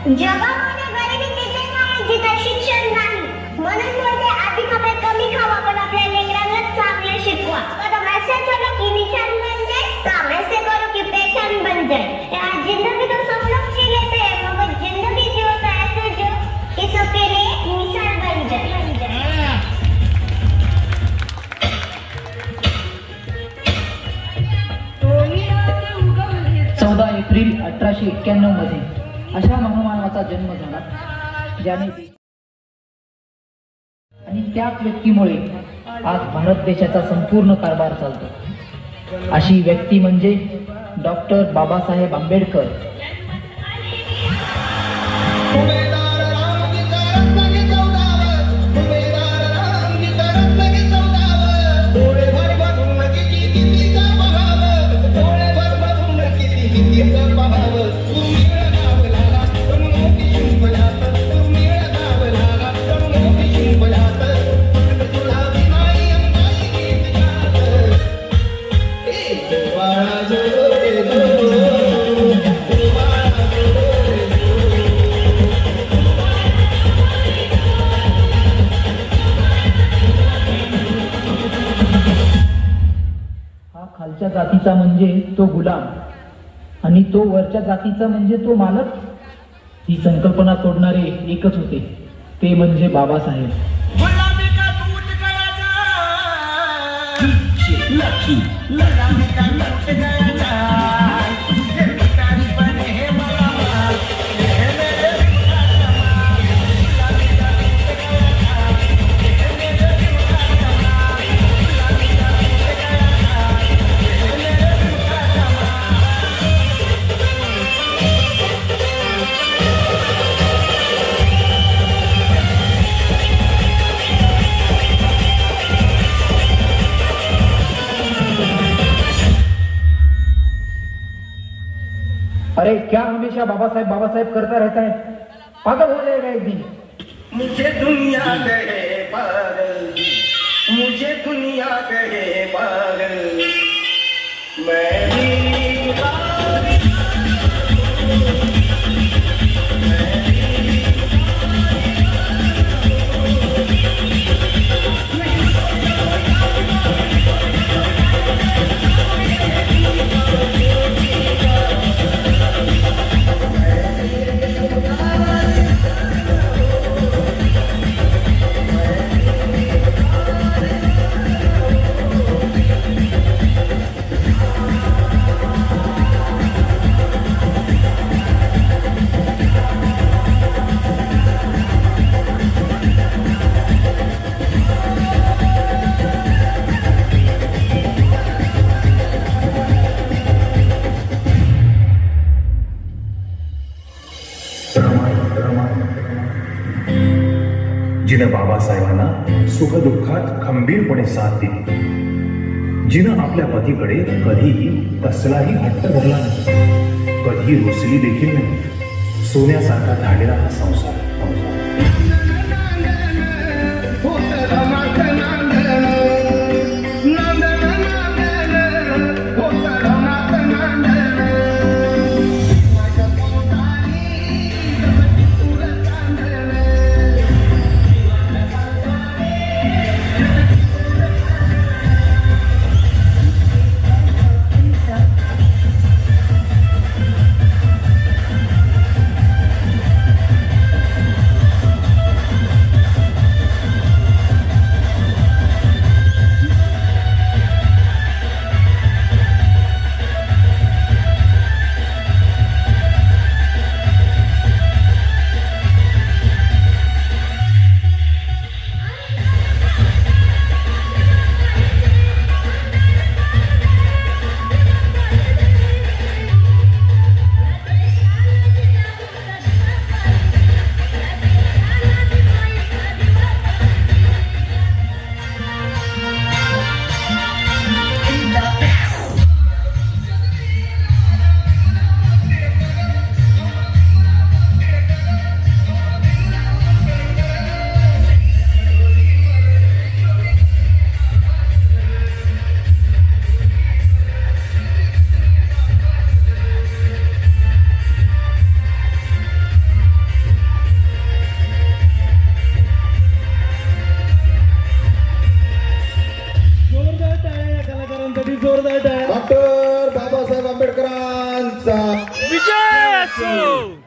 जगामध्ये गरिबी तिथे नाही जिथे शिक्षण नाही. म्हणून बोलते आधी कपडे कमी खावा पण आपल्या लेकरांना चांगले शिकवा. कदम ऐसे चलो की निशान बन जाए, काम ऐसे करो की पहचान बन जाए. यार जिंदगी तो सब लोग जी लेते हैं मगर जिंदगी जो तो ऐसे जो कि सबके लिए मिसाल बन जाए. 14 एप्रिल 1891 मध्ये अशा महामानवाचा जन्म झाला ज्याने आणि त्याच व्यक्तीमुळे आज भारत देशाचा संपूर्ण कारभार चालतो. अशी व्यक्ती म्हणजे डॉक्टर बाबासाहेब आंबेडकर. खालच्या जातीचा म्हणजे तो गुलाम आणि तो वरच्या जातीचा म्हणजे तो मालक. ही संकल्पना तोडणारे एकच होते, ते म्हणजे बाबासाहेब. अरे क्या हमेशा बाबासाहेब बाबासाहेब करता रहता है, पागल हो जाएगा एक दिन. मुझे दुनिया कहे पागल, मुझे दुनिया कहे पागल, मैं भी पागल. जिनं बाबासाहेबांना सुखदुःखात खंबीरपणे साथ दिली, जिनं आपल्या पतीकडे कधीही कसलाही हट्ट धरला नाही, कधी रुसली देखील नाही, सोन्यासारखा धाडलेला हा संसार. विजय असो.